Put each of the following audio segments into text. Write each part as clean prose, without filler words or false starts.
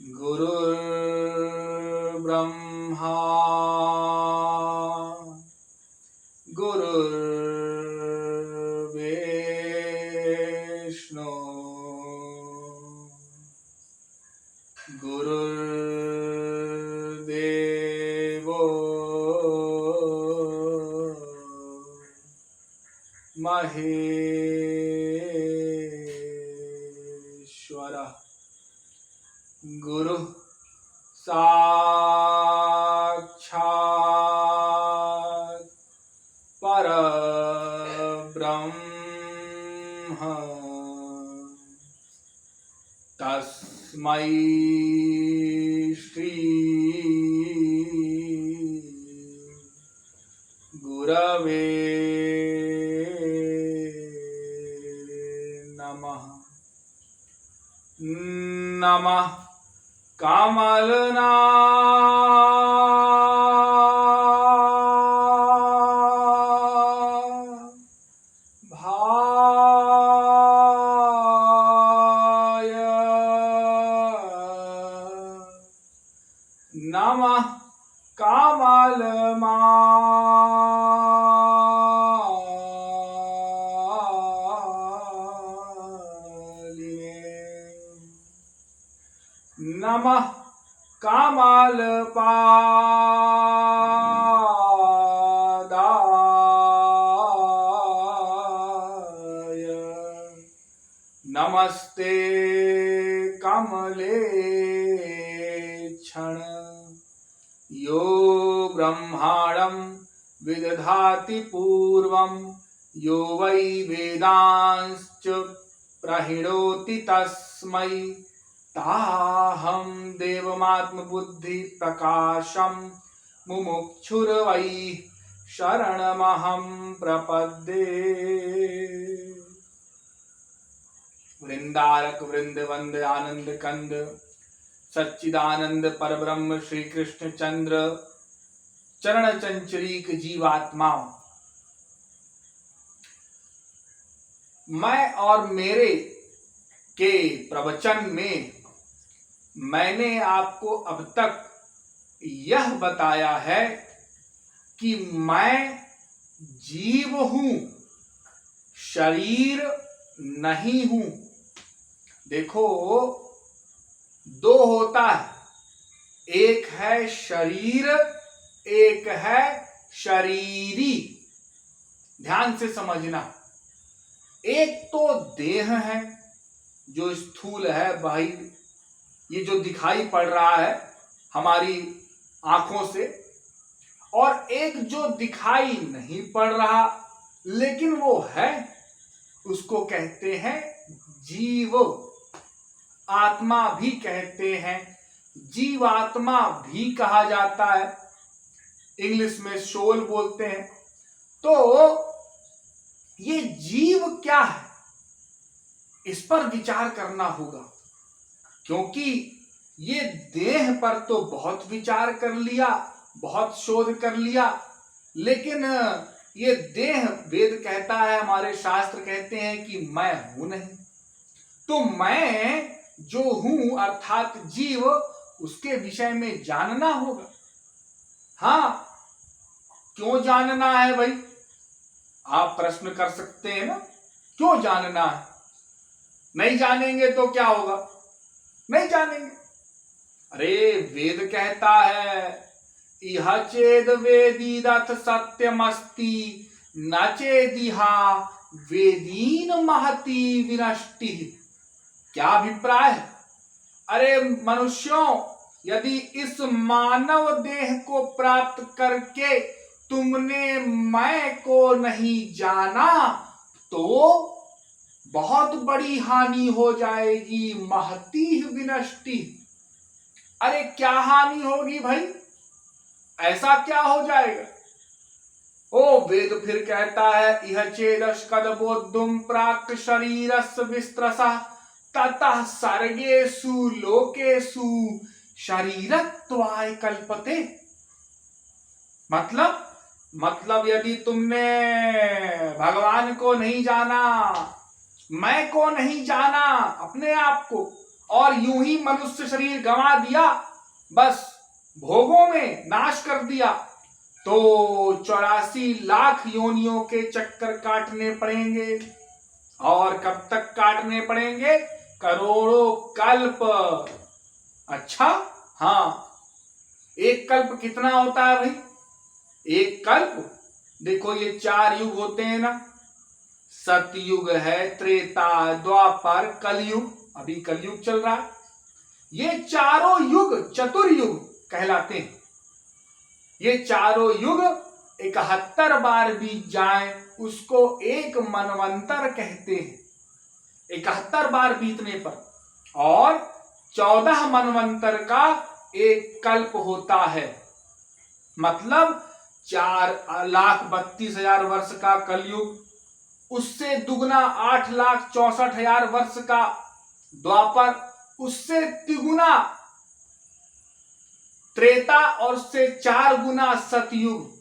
गुरुर्ब्रह्मा गुरुर्विष्णु गुरुर्देवो महेश्वरः गुरु साक्षात् परब्रह्म तस्मै श्री गुरवे नमः। नमः कमलना भाय नमः कमलमा नमः कमलपादाय नमस्ते कमलेक्षण यो ब्रह्माणं विदधाति पूर्वं यो वै वेदांश्च प्रहिणोति तस्मै ताहं देवमात्मबुद्धि प्रकाशं मुमुक्षुर्वै शरणमहं प्रपद्ये। वृंदारक वृंदवंद आनंद कंद सच्चिदानंद परब्रह्म श्री कृष्ण चंद्र चरण चंचरीक जीवात्माओं, मैं और मेरे के प्रवचन में मैंने आपको अब तक यह बताया है कि मैं जीव हूं, शरीर नहीं हूं। देखो, दो होता है, एक है शरीर, एक है शरीरी। ध्यान से समझना। एक तो देह है जो स्थूल है, भाई ये जो दिखाई पड़ रहा है हमारी आंखों से, और एक जो दिखाई नहीं पड़ रहा लेकिन वो है, उसको कहते हैं जीव। आत्मा भी कहते हैं, जीवात्मा भी कहा जाता है, इंग्लिश में सोल बोलते हैं। तो ये जीव क्या है, इस पर विचार करना होगा, क्योंकि ये देह पर तो बहुत विचार कर लिया, बहुत शोध कर लिया, लेकिन ये देह, वेद कहता है, हमारे शास्त्र कहते हैं कि मैं हूं नहीं। तो मैं जो हूं अर्थात जीव, उसके विषय में जानना होगा। हाँ, क्यों जानना है भाई? आप प्रश्न कर सकते हैं ना, क्यों जानना है? नहीं जानेंगे तो क्या होगा? नहीं जानेंगे। अरे वेद कहता है, इह चेद वेदीदथ सत्यमस्ति न चेदिहा वेदीन महती विनष्टि। क्या अभिप्राय है? अरे मनुष्यों, यदि इस मानव देह को प्राप्त करके तुमने मैं को नहीं जाना तो बहुत बड़ी हानि हो जाएगी, महती विनष्टि। अरे क्या हानि होगी भाई? ऐसा क्या हो जाएगा? ओ वेद फिर कहता है, इह चेदस्कद बोद्धुम प्राक शरीरस्य विस्त्रसः ततः सर्गेषु लोकेषु शरीरत्वाय कल्पते। मतलब यदि तुमने भगवान को नहीं जाना, मैं को नहीं जाना, अपने आप को, और यूं ही मनुष्य शरीर गंवा दिया, बस भोगों में नाश कर दिया, तो 84 लाख योनियों के चक्कर काटने पड़ेंगे। और कब तक काटने पड़ेंगे? करोड़ों कल्प। अच्छा, हाँ, एक कल्प कितना होता है भाई? एक कल्प, देखो ये 4 युग होते हैं ना, सतयुग है, त्रेता, द्वापर, कलयुग, अभी कलयुग चल रहा है। ये चारों युग चतुर्युग कहलाते हैं। ये चारों युग 71 बार बीत जाए उसको एक मनवंतर कहते हैं, 71 बार बीतने पर। और 14 मनवंतर का एक कल्प होता है, मतलब 4,32,000 वर्ष का कलयुग, उससे दुगना 8,64,000 वर्ष का द्वापर, उससे तिगुना त्रेता और उससे 4 गुना सतयुग।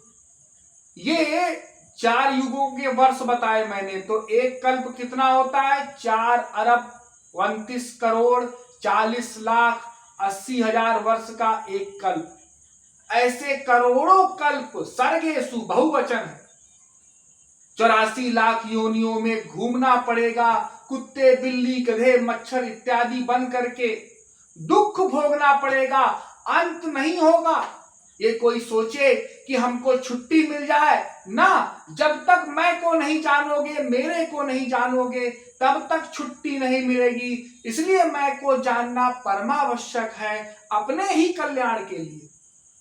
ये 4 युगों के वर्ष बताए मैंने। तो एक कल्प कितना होता है? 4,29,40,40,80,000 वर्ष का एक कल्प। ऐसे करोड़ों कल्प, सर्गेषु बहुवचन है। 84 लाख योनियों में घूमना पड़ेगा, कुत्ते, बिल्ली, गधे, मच्छर इत्यादि बन करके दुख भोगना पड़ेगा, अंत नहीं होगा। ये कोई सोचे कि हमको छुट्टी मिल जाए ना, जब तक मैं को नहीं जानोगे, मेरे को नहीं जानोगे, तब तक छुट्टी नहीं मिलेगी। इसलिए मैं को जानना परमावश्यक है, अपने ही कल्याण के लिए।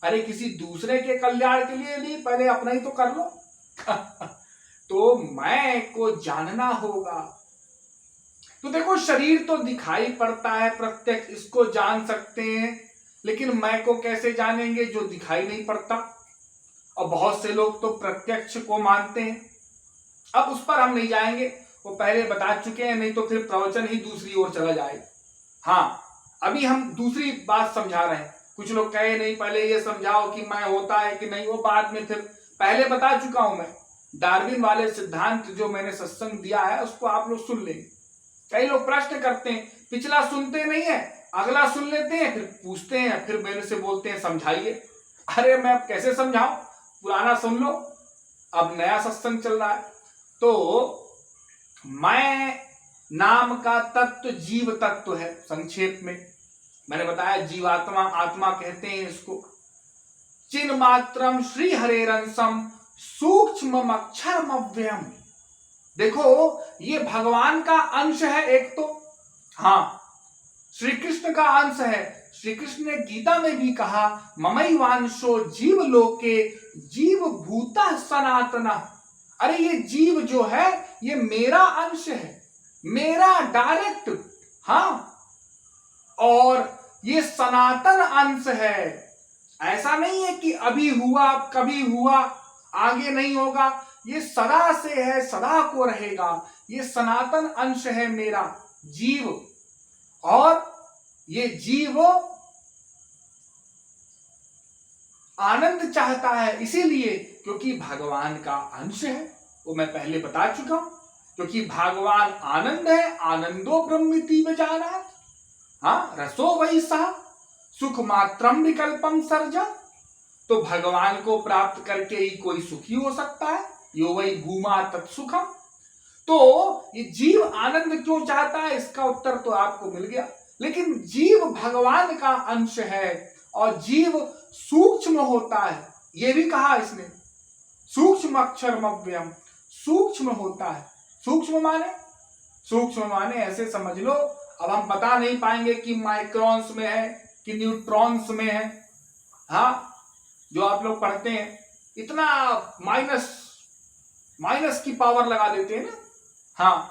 अरे किसी दूसरे के कल्याण के लिए नहीं, पहले अपना ही तो कर लो। तो मैं को जानना होगा। तो देखो, शरीर तो दिखाई पड़ता है प्रत्यक्ष, इसको जान सकते हैं, लेकिन मैं को कैसे जानेंगे जो दिखाई नहीं पड़ता? और बहुत से लोग तो प्रत्यक्ष को मानते हैं। अब उस पर हम नहीं जाएंगे, वो पहले बता चुके हैं, नहीं तो फिर प्रवचन ही दूसरी ओर चला जाएगा। हाँ, अभी हम दूसरी बात समझा रहे हैं। कुछ लोग कहे नहीं, पहले ये समझाओ कि मैं होता है कि नहीं, वो बाद में, फिर पहले बता चुका हूं मैं। डार्विन वाले सिद्धांत जो मैंने सत्संग दिया है उसको आप लोग सुन लेंगे। कई लोग प्रश्न करते हैं, पिछला सुनते नहीं है, अगला सुन लेते हैं, फिर पूछते हैं, फिर मेरे से बोलते हैं समझाइए। अरे मैं अब कैसे समझाऊं? पुराना सुन लो, अब नया सत्संग चल रहा है। तो मैं नाम का तत्व जीव तत्व है। संक्षेप में मैंने बताया, जीवात्मा, आत्मा कहते हैं इसको। चिन्ह मात्रम श्री हरेरंसम सूक्ष्म अक्षरम अव्ययम। देखो, ये भगवान का अंश है एक तो, हाँ, श्री कृष्ण का अंश है। श्री कृष्ण ने गीता में भी कहा, ममैवांशो जीव लोके जीव भूता सनातना। अरे ये जीव जो है ये मेरा अंश है, मेरा डायरेक्ट, हाँ, और ये सनातन अंश है। ऐसा नहीं है कि अभी हुआ, कभी हुआ, आगे नहीं होगा। ये सदा से है, सदा को रहेगा। ये सनातन अंश है मेरा जीव। और ये जीव आनंद चाहता है, इसीलिए क्योंकि भगवान का अंश है। वो मैं पहले बता चुका हूं, क्योंकि भगवान आनंद है, आनंदो ब्रह्मिति में जाना। हाँ, रसो वही सा सुख मात्रम विकल्पम सर्जा। तो भगवान को प्राप्त करके ही कोई सुखी हो सकता है, यो वही भूमा तत्सुखम। तो ये जीव आनंद क्यों चाहता है, इसका उत्तर तो आपको मिल गया। लेकिन जीव भगवान का अंश है और जीव सूक्ष्म होता है, ये भी कहा इसने, सूक्ष्म अक्षरमव्ययम, सूक्ष्म होता है। सूक्ष्म माने ऐसे समझ लो, अब हम बता नहीं पाएंगे कि माइक्रोन्स में है कि न्यूट्रॉन्स में है। हाँ, जो आप लोग पढ़ते हैं, इतना माइनस की पावर लगा देते हैं ना। हाँ,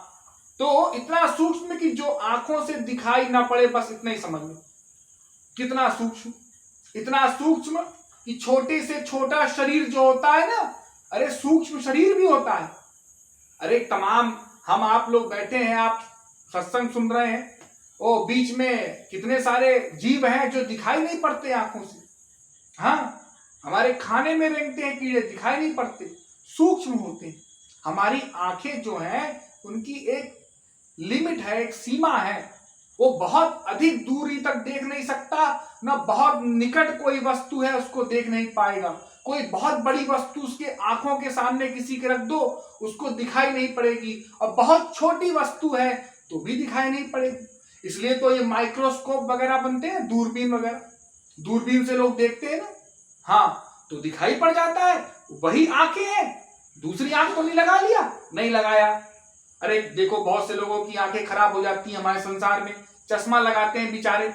तो इतना सूक्ष्म कि जो आंखों से दिखाई ना पड़े, बस इतना ही समझ लो। कितना सूक्ष्म, इतना सूक्ष्म कि छोटे से छोटा शरीर जो होता है ना, अरे सूक्ष्म शरीर भी होता है। अरे तमाम हम आप लोग बैठे हैं, आप सत्संग सुन रहे हैं, ओ बीच में कितने सारे जीव हैं जो दिखाई नहीं पड़ते आंखों से। हाँ, हमारे खाने में रेंगते हैं कीड़े, दिखाई नहीं पड़ते, सूक्ष्म होते हैं। हमारी आंखें जो हैं उनकी एक लिमिट है, एक सीमा है। वो बहुत अधिक दूरी तक देख नहीं सकता, ना बहुत निकट कोई वस्तु है उसको देख नहीं पाएगा। कोई बहुत बड़ी वस्तु उसके आंखों के सामने किसी के रख दो, उसको दिखाई नहीं पड़ेगी, और बहुत छोटी वस्तु है तो भी दिखाई नहीं पड़ेगी। इसलिए तो ये माइक्रोस्कोप वगैरह बनते हैं, दूरबीन वगैरह, दूरबीन से लोग देखते हैं ना, हाँ, तो दिखाई पड़ जाता है वही आंखें हैं, दूसरी आंख तो नहीं लगा लिया, नहीं लगाया। अरे देखो बहुत से लोगों की आंखें खराब हो जाती हैं हमारे संसार में, चश्मा लगाते हैं बेचारे,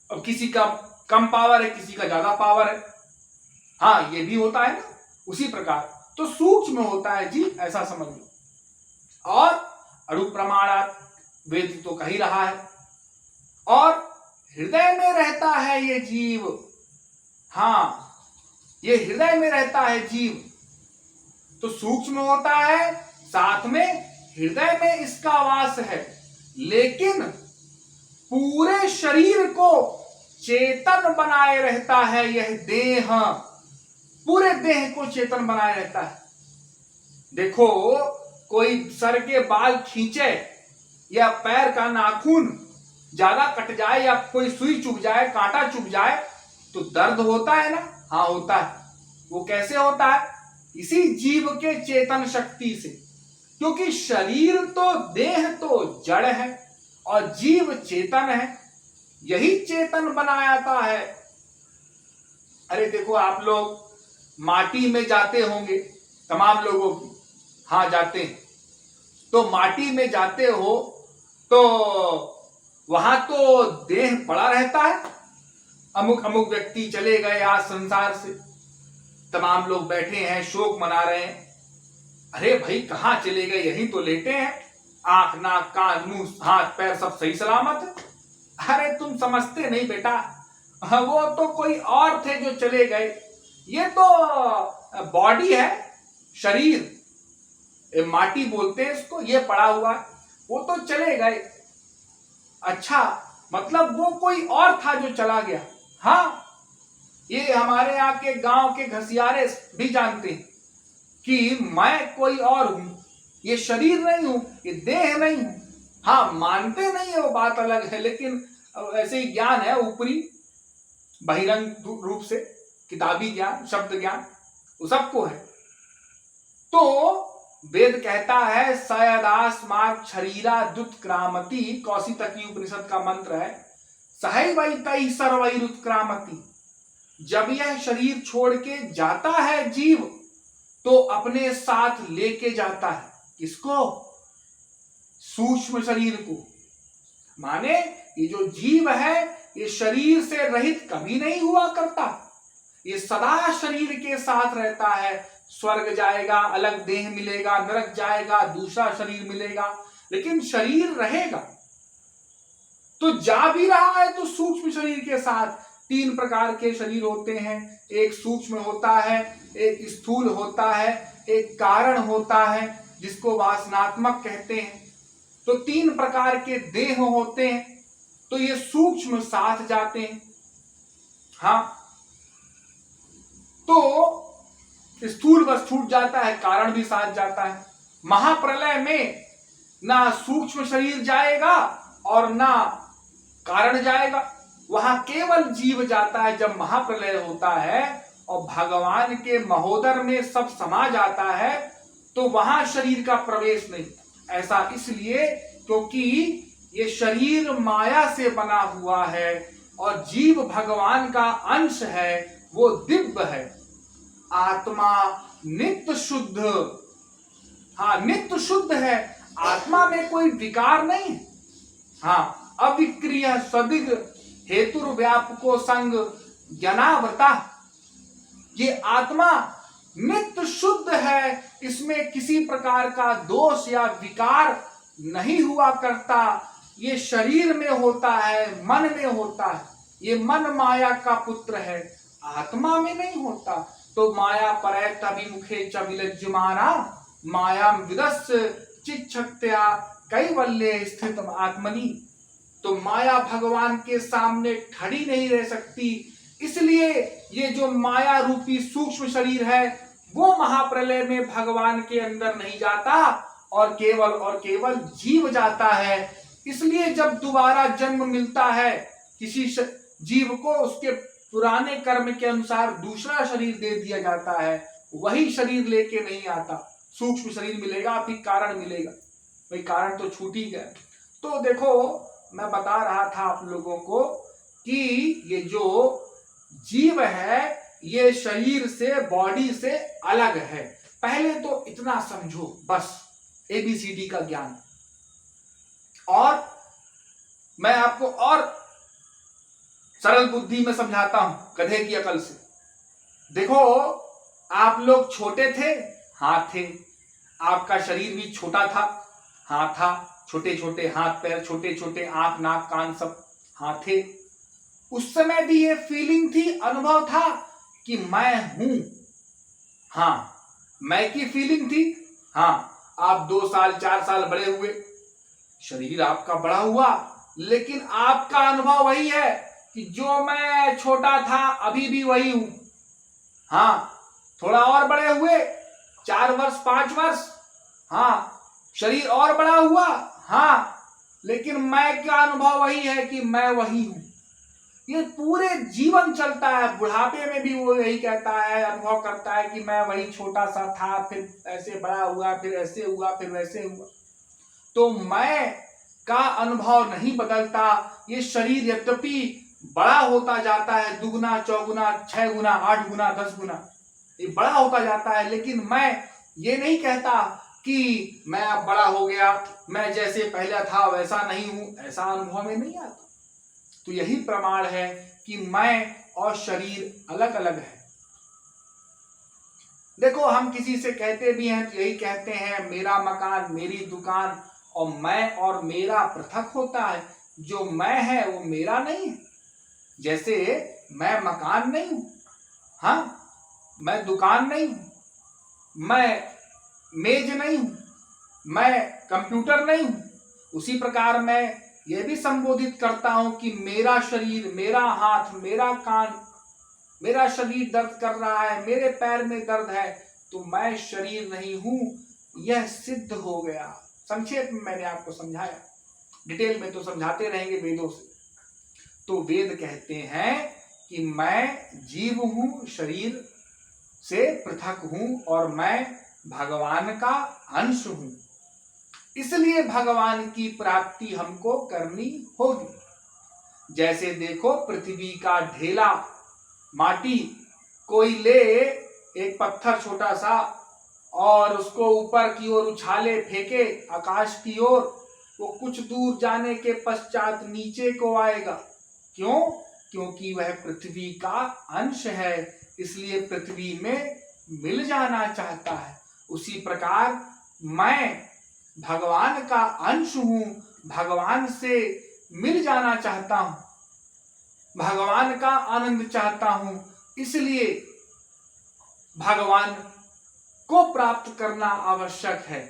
अब किसी का कम पावर है, किसी का ज्यादा पावर है, हाँ ये भी होता है ना, उसी प्रकार तो सूक्ष्म होता है जी, ऐसा समझ लो। और अरूप प्रमाणात वेद तो कह ही रहा है, और हृदय में रहता है ये जीव, हाँ ये हृदय में रहता है जीव, तो सूक्ष्म होता है, साथ में हृदय में इसका वास है, लेकिन पूरे शरीर को चेतन बनाए रहता है यह देह, पूरे देह को चेतन बनाए रहता है। देखो कोई सर के बाल खींचे या पैर का नाखून ज्यादा कट जाए या कोई सुई चुभ जाए, कांटा चुभ जाए, तो दर्द होता है ना, हाँ होता है। वो कैसे होता है? इसी जीव के चेतन शक्ति से, क्योंकि शरीर तो, देह तो जड़ है और जीव चेतन है, यही चेतन बनाता है। अरे देखो आप लोग माटी में जाते होंगे, तमाम लोगों की, हाँ जाते हैं, तो माटी में जाते हो तो वहां तो देह पड़ा रहता है, अमुक अमुक व्यक्ति चले गए आज संसार से, तमाम लोग बैठे हैं, शोक मना रहे हैं। अरे भाई कहां चले गए, यहीं तो लेटे हैं, आंख नाक कान मुंह हाथ पैर सब सही सलामत है। अरे तुम समझते नहीं बेटा, वो तो कोई और थे जो चले गए, ये तो बॉडी है, शरीर, माटी बोलते हैं इसको, ये पड़ा हुआ, वो तो चले गए। अच्छा, मतलब वो कोई और था जो चला गया। हाँ, ये हमारे यहाँ के गांव के घसियारे भी जानते हैं कि मैं कोई और हूं, ये शरीर नहीं हूं, ये देह नहीं हूं। हाँ मानते नहीं है वो बात अलग है, लेकिन ऐसे ही ज्ञान है ऊपरी बहिरंग रूप से, किताबी ज्ञान, शब्द ज्ञान, वो सबको है। तो वेद कहता है सयदास्मात् शरीरा दुत्क्रामति, कौशितकी उपनिषद का मंत्र है, सहैवैतैः सर्वैरुत्क्रामति। जब यह शरीर छोड़ के जाता है जीव, तो अपने साथ लेके जाता है किसको? सूक्ष्म शरीर को। माने ये जो जीव है ये शरीर से रहित कभी नहीं हुआ करता, ये सदा शरीर के साथ रहता है। स्वर्ग जाएगा अलग देह मिलेगा, नरक जाएगा दूसरा शरीर मिलेगा, लेकिन शरीर रहेगा। तो जा भी रहा है तो सूक्ष्म शरीर के साथ। 3 प्रकार के शरीर होते हैं, एक सूक्ष्म होता है, एक स्थूल होता है, एक कारण होता है जिसको वासनात्मक कहते हैं। तो 3 प्रकार के देह होते हैं, तो ये सूक्ष्म साथ जाते हैं। हाँ, तो स्थूल बस छूट जाता है, कारण भी साथ जाता है। महाप्रलय में ना सूक्ष्म शरीर जाएगा और ना कारण जाएगा, वहां केवल जीव जाता है। जब महाप्रलय होता है और भगवान के महोदर में सब समा जाता है, तो वहां शरीर का प्रवेश नहीं। ऐसा इसलिए क्योंकि ये शरीर माया से बना हुआ है और जीव भगवान का अंश है, वो दिव्य है। आत्मा नित्य शुद्ध, हाँ नित्य शुद्ध है, आत्मा में कोई विकार नहीं। हाँ, अविक्रिय सदिग हेतुर्व्यापको संग ज्ञानावृता, ये आत्मा नित्य शुद्ध है, इसमें किसी प्रकार का दोष या विकार नहीं हुआ करता। ये शरीर में होता है, मन में होता है, ये मन माया का पुत्र है, आत्मा में नहीं होता। तो माया परैत अभिमुखे च विलज्यमाना मायाम विदस्य चिच्छक्त्या कैवल्ये स्थित आत्मनि। तो माया भगवान के सामने खड़ी नहीं रह सकती, इसलिए ये जो माया रूपी सूक्ष्म शरीर है वो महाप्रलय में भगवान के अंदर नहीं जाता और केवल जीव जाता है। इसलिए जब दोबारा जन्म मिलता है किसी जीव को, उसके पुराने कर्म के अनुसार दूसरा शरीर दे दिया जाता है, वही शरीर लेके नहीं आता, सूक्ष्म शरीर मिलेगा, फिर कारण मिलेगा। भाई कारण तो छूट ही गया। तो देखो मैं बता रहा था आप लोगों को कि ये जो जीव है ये शरीर से, बॉडी से अलग है। पहले तो इतना समझो बस, ABCD का ज्ञान। और मैं आपको और सरल बुद्धि में समझाता हूं, गधे की अकल से। देखो आप लोग छोटे थे, हाँ थे, आपका शरीर भी छोटा था, हाँ था, छोटे छोटे हाथ पैर, छोटे छोटे आंख नाक कान सब हाँ थे। उस समय भी ये फीलिंग थी, अनुभव था कि मैं हूं, हाँ मैं की फीलिंग थी। हाँ आप 2 साल 4 साल बड़े हुए, शरीर आपका बड़ा हुआ, लेकिन आपका अनुभव वही है कि जो मैं छोटा था अभी भी वही हूं। हाँ थोड़ा और बड़े हुए, 4 वर्ष 5 वर्ष, हाँ शरीर और बड़ा हुआ, हाँ लेकिन मैं का अनुभव वही है कि मैं वही हूं। ये पूरे जीवन चलता है, बुढ़ापे में भी वो यही कहता है, अनुभव करता है कि मैं वही छोटा सा था, फिर ऐसे बड़ा हुआ, फिर ऐसे हुआ, फिर वैसे हुआ। तो मैं का अनुभव नहीं बदलता। ये शरीर यद्यपि बड़ा होता जाता है, दुगुना चौगुना 6 गुना 8 गुना 10 गुना ये बड़ा होता जाता है, लेकिन मैं ये नहीं कहता कि मैं अब बड़ा हो गया, मैं जैसे पहले था वैसा नहीं हूं, ऐसा अनुभव में नहीं आता। तो यही प्रमाण है कि मैं और शरीर अलग अलग है। देखो हम किसी से कहते भी हैं तो यही कहते हैं, मेरा मकान मेरी दुकान, और मैं और मेरा पृथक होता है। जो मैं है वो मेरा नहीं है। जैसे मैं मकान नहीं हूं, हाँ मैं दुकान नहीं हूं, मैं मेज नहीं हूं, मैं कंप्यूटर नहीं हूं, उसी प्रकार मैं यह भी संबोधित करता हूं कि मेरा शरीर, मेरा हाथ, मेरा कान, मेरा शरीर दर्द कर रहा है, मेरे पैर में दर्द है, तो मैं शरीर नहीं हूं, यह सिद्ध हो गया। संक्षेप में मैंने आपको समझाया, डिटेल में तो समझाते रहेंगे वेदों से। तो वेद कहते हैं कि मैं जीव हूं, शरीर से पृथक हूं, और मैं भगवान का अंश हूं। इसलिए भगवान की प्राप्ति हमको करनी होगी। जैसे देखो पृथ्वी का ढेला, माटी, कोई ले एक पत्थर छोटा सा और उसको ऊपर की ओर उछाले, फेंके आकाश की ओर, वो कुछ दूर जाने के पश्चात नीचे को आएगा। क्यों? क्योंकि वह पृथ्वी का अंश है, इसलिए पृथ्वी में मिल जाना चाहता है। उसी प्रकार मैं भगवान का अंश हूं, भगवान से मिल जाना चाहता हूं, भगवान का आनंद चाहता हूं, इसलिए भगवान को प्राप्त करना आवश्यक है।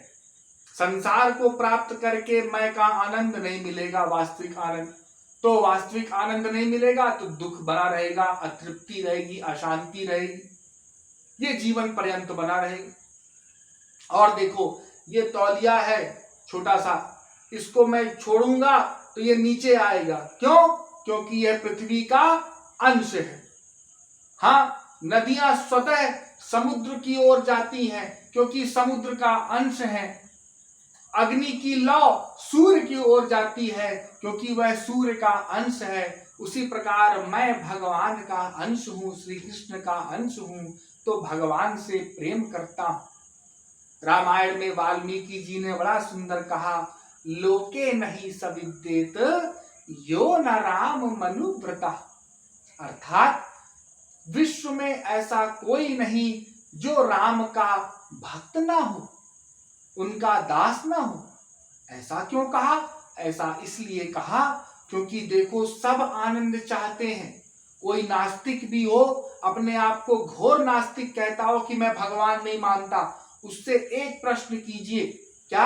संसार को प्राप्त करके मैं का आनंद नहीं मिलेगा, वास्तविक आनंद। तो वास्तविक आनंद नहीं मिलेगा तो दुख बना रहेगा, अतृप्ति रहेगी, अशांति रहेगी, ये जीवन पर्यंत बना रहेगा। और देखो ये तौलिया है छोटा सा, इसको मैं छोड़ूंगा तो ये नीचे आएगा। क्यों? क्योंकि यह पृथ्वी का अंश है। हाँ नदियां स्वतः समुद्र की ओर जाती हैं क्योंकि समुद्र का अंश है। अग्नि की लौ सूर्य की ओर जाती है क्योंकि वह सूर्य का अंश है। उसी प्रकार मैं भगवान का अंश हूं, श्री कृष्ण का अंश हूं, तो भगवान से प्रेम करता हूं। रामायण में वाल्मीकि जी ने बड़ा सुंदर कहा, लोके नहीं सविद्येत यो न राम मनुव्रता। अर्थात विश्व में ऐसा कोई नहीं जो राम का भक्त ना हो, उनका दास ना हो। ऐसा क्यों कहा? ऐसा इसलिए कहा क्योंकि देखो सब आनंद चाहते हैं। कोई नास्तिक भी हो, अपने आप को घोर नास्तिक कहता हो कि मैं भगवान नहीं मानता, उससे एक प्रश्न कीजिए, क्या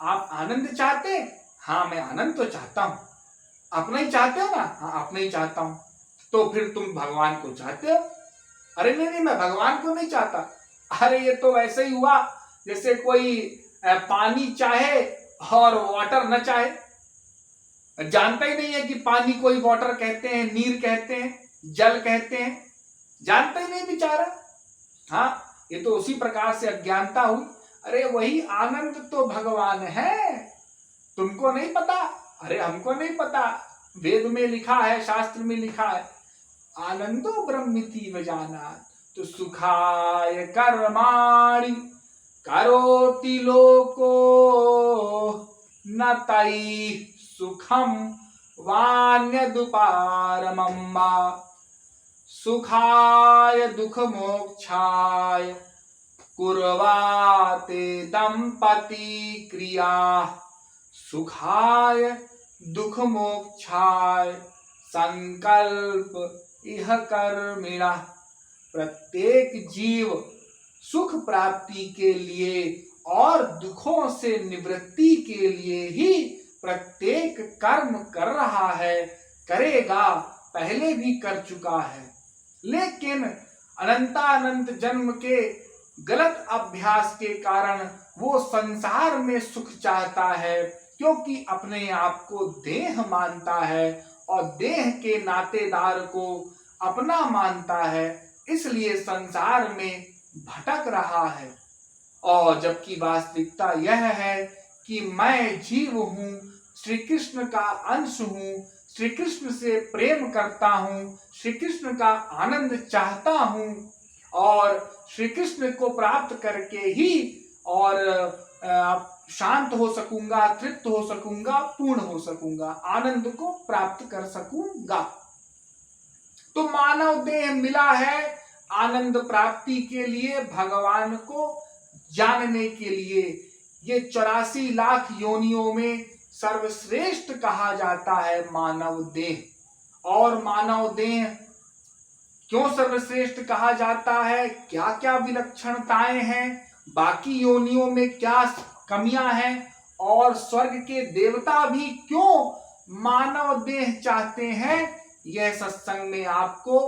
आप आनंद चाहते हैं? हाँ मैं आनंद तो चाहता हूं। अपना ही चाहते हो ना? हाँ अपना ही चाहता हूं। तो फिर तुम भगवान को चाहते हो? अरे नहीं नहीं मैं भगवान को नहीं चाहता। अरे ये तो वैसे ही हुआ जैसे कोई पानी चाहे और वाटर न चाहे। जानता ही नहीं है कि पानी कोई वाटर कहते हैं, नीर कहते हैं, जल कहते हैं, जानता ही नहीं बेचारा। हाँ, ये तो उसी प्रकार से अज्ञानता हुई। अरे वही आनंद तो भगवान है, तुमको नहीं पता? अरे हमको नहीं पता, वेद में लिखा है, शास्त्र में लिखा है, आनंदो ब्रह्मिति जानात। तो सुखाय कर्माणि करोति लोको न तई सुखम वान्यदुपारमम् वा सुखाय दुख मोक्षाय कुर्वाते दंपति क्रिया। सुखाय दुख मोक्षाय संकल्प इह कर्मिणा। प्रत्येक जीव सुख प्राप्ति के लिए और दुखों से निवृत्ति के लिए ही प्रत्येक कर्म कर रहा है, करेगा, पहले भी कर चुका है। लेकिन अनंतानंत जन्म के गलत अभ्यास के कारण वो संसार में सुख चाहता है, क्योंकि अपने आप को देह मानता है और देह के नातेदार को अपना मानता है, इसलिए संसार में भटक रहा है। और जबकि वास्तविकता यह है कि मैं जीव हूँ, श्री कृष्ण का अंश हूँ, श्री कृष्ण से प्रेम करता हूँ, श्री कृष्ण का आनंद चाहता हूँ और श्री कृष्ण को प्राप्त करके ही और शांत हो सकूंगा, तृप्त हो सकूंगा, पूर्ण हो सकूंगा, आनंद को प्राप्त कर सकूंगा। तो मानव देह मिला है आनंद प्राप्ति के लिए, भगवान को जानने के लिए। ये 84 लाख योनियों में सर्वश्रेष्ठ कहा जाता है मानव देह। और मानव देह क्यों सर्वश्रेष्ठ कहा जाता है, क्या क्या विलक्षणताएं हैं, बाकी योनियों में क्या कमियां हैं, और स्वर्ग के देवता भी क्यों मानव देह चाहते हैं, यह सत्संग में आपको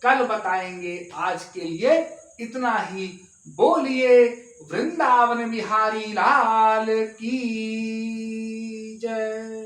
कल बताएंगे। आज के लिए इतना ही। बोलिए वृंदावन बिहारी लाल की जय।